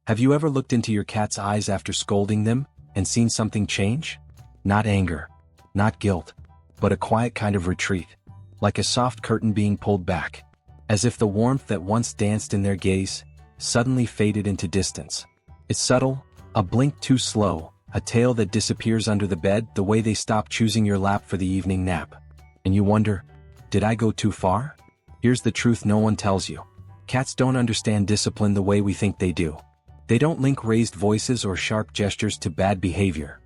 Have you ever looked into your cat's eyes after scolding them and seen something change? Not anger, not guilt, but a quiet kind of retreat, like a soft curtain being pulled back, as if the warmth that once danced in their gaze suddenly faded into distance. It's subtle, a blink too slow, a tail that disappears under the bed the way they stop choosing your lap for the evening nap. And you wonder, did I go too far? Here's the truth no one tells you. Cats don't understand discipline the way we think they do. They don't link raised voices or sharp gestures to bad behavior.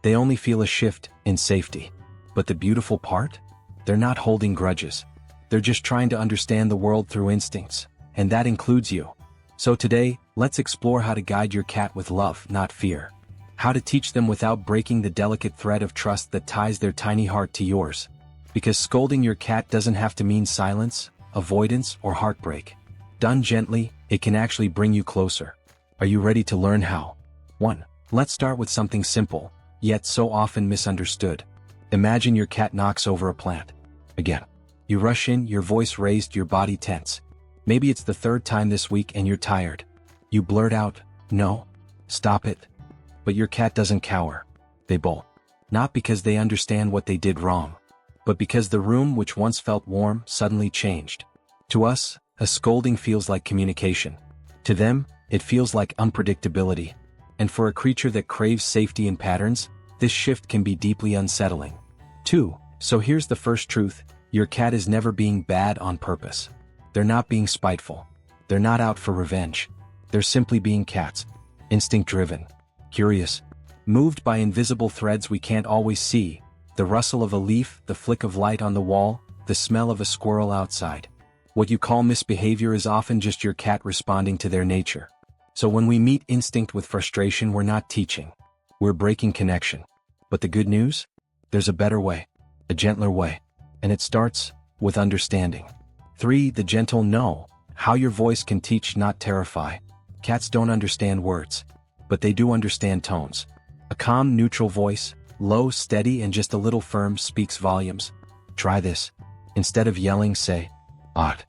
They only feel a shift in safety. But the beautiful part? They're not holding grudges. They're just trying to understand the world through instincts, and that includes you. So today, let's explore how to guide your cat with love, not fear. How to teach them without breaking the delicate thread of trust that ties their tiny heart to yours. Because scolding your cat doesn't have to mean silence, avoidance, or heartbreak. Done gently, it can actually bring you closer. Are you ready to learn how? 1. Let's start with something simple, yet so often misunderstood. Imagine your cat knocks over a plant. Again. You rush in, your voice raised, your body tense. Maybe it's the third time this week and you're tired. You blurt out, "No, stop it." But your cat doesn't cower. They bolt. Not because they understand what they did wrong, but because the room which once felt warm suddenly changed. To us, a scolding feels like communication. To them, it feels like unpredictability. And for a creature that craves safety and patterns, this shift can be deeply unsettling. 2. So here's the first truth. Your cat is never being bad on purpose. They're not being spiteful. They're not out for revenge. They're simply being cats. Instinct-driven. Curious. Moved by invisible threads we can't always see. The rustle of a leaf, the flick of light on the wall, the smell of a squirrel outside. What you call misbehavior is often just your cat responding to their nature. So when we meet instinct with frustration, we're not teaching. We're breaking connection. But the good news? There's a better way. A gentler way. And it starts with understanding. 3. The gentle no. How your voice can teach, not terrify. Cats don't understand words, but they do understand tones. A calm, neutral voice, low, steady, and just a little firm, speaks volumes. Try this. Instead of yelling, say, "Odd."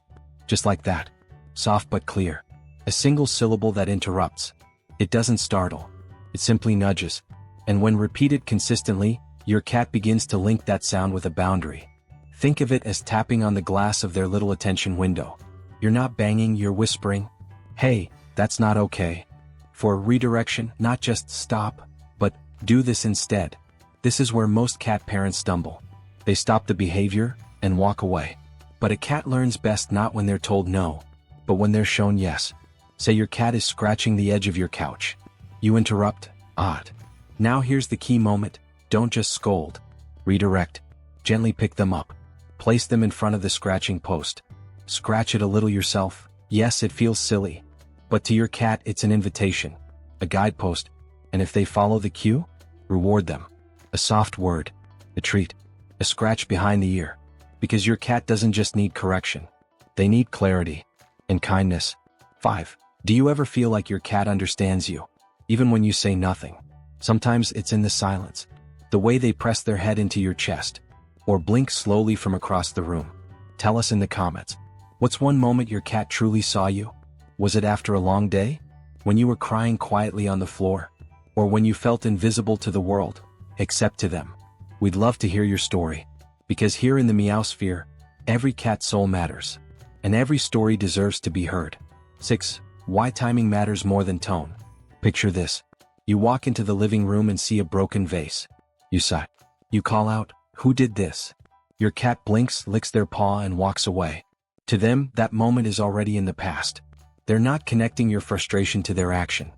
Just like that. Soft but clear. A single syllable that interrupts. It doesn't startle. It simply nudges. And when repeated consistently, your cat begins to link that sound with a boundary. Think of it as tapping on the glass of their little attention window. You're not banging, you're whispering, "Hey, that's not okay." For redirection, not just stop, but do this instead. This is where most cat parents stumble. They stop the behavior and walk away. But a cat learns best not when they're told no, but when they're shown yes. Say your cat is scratching the edge of your couch. You interrupt, "Odd." Now here's the key moment. Don't just scold. Redirect. Gently pick them up. Place them in front of the scratching post. Scratch it a little yourself. Yes, it feels silly. But to your cat, it's an invitation. A guidepost. And if they follow the cue, reward them. A soft word. A treat. A scratch behind the ear. Because your cat doesn't just need correction. They need clarity. And kindness. 5. Do you ever feel like your cat understands you? Even when you say nothing. Sometimes it's in the silence. The way they press their head into your chest. Or blink slowly from across the room. Tell us in the comments. What's one moment your cat truly saw you? Was it after a long day? When you were crying quietly on the floor? Or when you felt invisible to the world, except to them? We'd love to hear your story. Because here in the Meowsphere, every cat soul matters. And every story deserves to be heard. 6. Why timing matters more than tone. Picture this. You walk into the living room and see a broken vase. You sigh. You call out, "Who did this?" Your cat blinks, licks their paw, and walks away. To them, that moment is already in the past. They're not connecting your frustration to their action.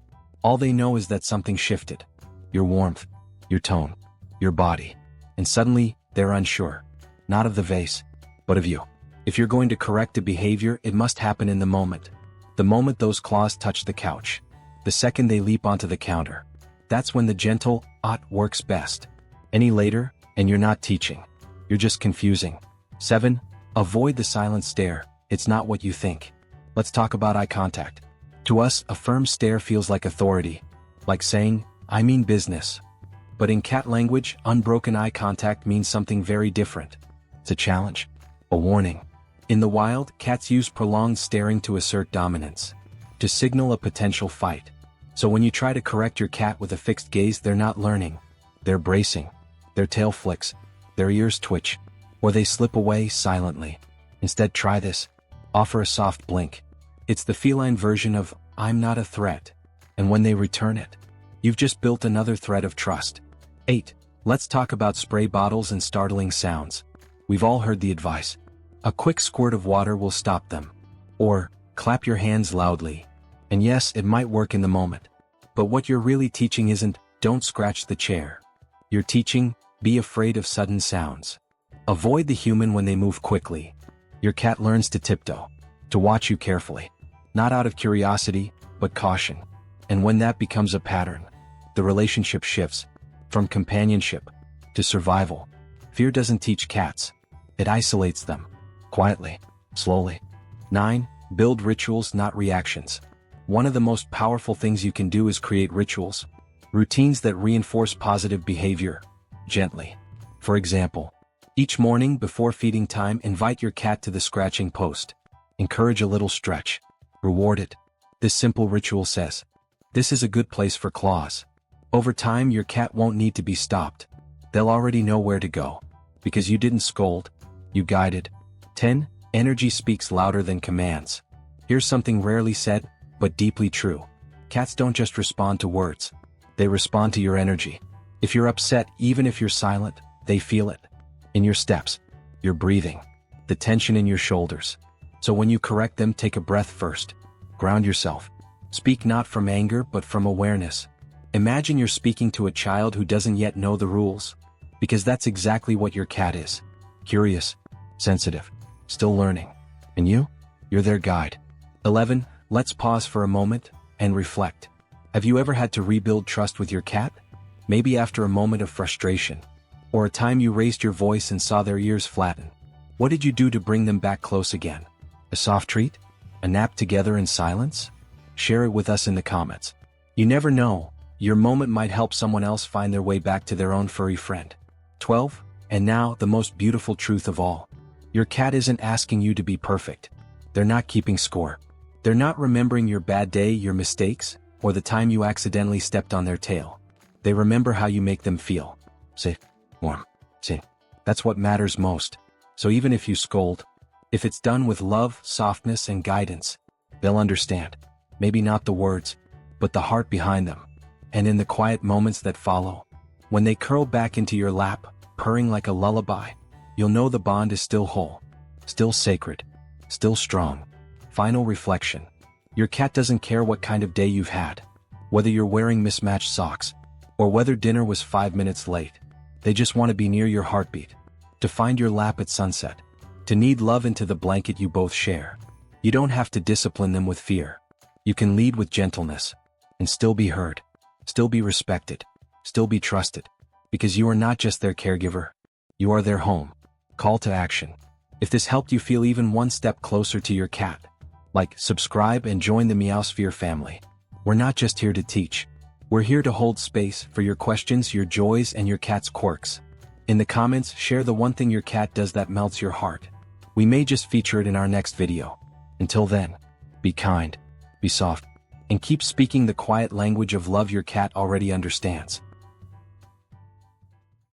All they know is that something shifted. Your warmth, your tone, your body. And suddenly, they're unsure. Not of the vase, but of you. If you're going to correct a behavior, it must happen in the moment. The moment those claws touch the couch. The second they leap onto the counter. That's when the gentle, "Ot" works best. Any later, and you're not teaching. You're just confusing. 7. Avoid the silent stare. It's not what you think. Let's talk about eye contact. To us, a firm stare feels like authority. Like saying, "I mean business." But in cat language, unbroken eye contact means something very different. It's a challenge. A warning. In the wild, cats use prolonged staring to assert dominance. To signal a potential fight. So when you try to correct your cat with a fixed gaze, they're not learning. They're bracing. Their tail flicks. Their ears twitch. Or they slip away silently. Instead, try this. Offer a soft blink. It's the feline version of, "I'm not a threat." And when they return it, you've just built another thread of trust. 8. Let's talk about spray bottles and startling sounds. We've all heard the advice. A quick squirt of water will stop them. Or, clap your hands loudly. And yes, it might work in the moment. But what you're really teaching isn't, don't scratch the chair. You're teaching, be afraid of sudden sounds. Avoid the human when they move quickly. Your cat learns to tiptoe, to watch you carefully. Not out of curiosity, but caution. And when that becomes a pattern, the relationship shifts from companionship to survival. Fear doesn't teach cats. It isolates them. Quietly, slowly. 9. Build rituals, not reactions. One of the most powerful things you can do is create rituals. Routines that reinforce positive behavior. Gently. For example, each morning before feeding time, invite your cat to the scratching post. Encourage a little stretch. Reward it. This simple ritual says, "This is a good place for claws." Over time, your cat won't need to be stopped. They'll already know where to go. Because you didn't scold, you guided. 10. Energy speaks louder than commands. Here's something rarely said, but deeply true. Cats don't just respond to words. They respond to your energy. If you're upset, even if you're silent, they feel it. In your steps, your breathing, the tension in your shoulders. So when you correct them, take a breath first. Ground yourself. Speak not from anger, but from awareness. Imagine you're speaking to a child who doesn't yet know the rules. Because that's exactly what your cat is. Curious, sensitive, still learning. And you're their guide. 11. Let's pause for a moment and reflect. Have you ever had to rebuild trust with your cat? Maybe after a moment of frustration. Or a time you raised your voice and saw their ears flatten. What did you do to bring them back close again? A soft treat? A nap together in silence? Share it with us in the comments. You never know, your moment might help someone else find their way back to their own furry friend. 12. And now, the most beautiful truth of all. Your cat isn't asking you to be perfect. They're not keeping score. They're not remembering your bad day, your mistakes, or the time you accidentally stepped on their tail. They remember how you make them feel. Safe, warm, safe. That's what matters most. So even if you scold, if it's done with love, softness, and guidance, they'll understand. Maybe not the words, but the heart behind them. And in the quiet moments that follow, when they curl back into your lap, purring like a lullaby, you'll know the bond is still whole, still sacred, still strong. Final reflection. Your cat doesn't care what kind of day you've had, whether you're wearing mismatched socks, or whether dinner was 5 minutes late. They just want to be near your heartbeat, to find your lap at sunset, to knead love into the blanket you both share. You don't have to discipline them with fear. You can lead with gentleness, and still be heard, still be respected, still be trusted, because you are not just their caregiver, you are their home. Call to action. If this helped you feel even one step closer to your cat, like, subscribe, and join the Meowsphere family. We're not just here to teach. We're here to hold space for your questions, your joys, and your cat's quirks. In the comments, share the one thing your cat does that melts your heart. We may just feature it in our next video. Until then, be kind, be soft, and keep speaking the quiet language of love your cat already understands.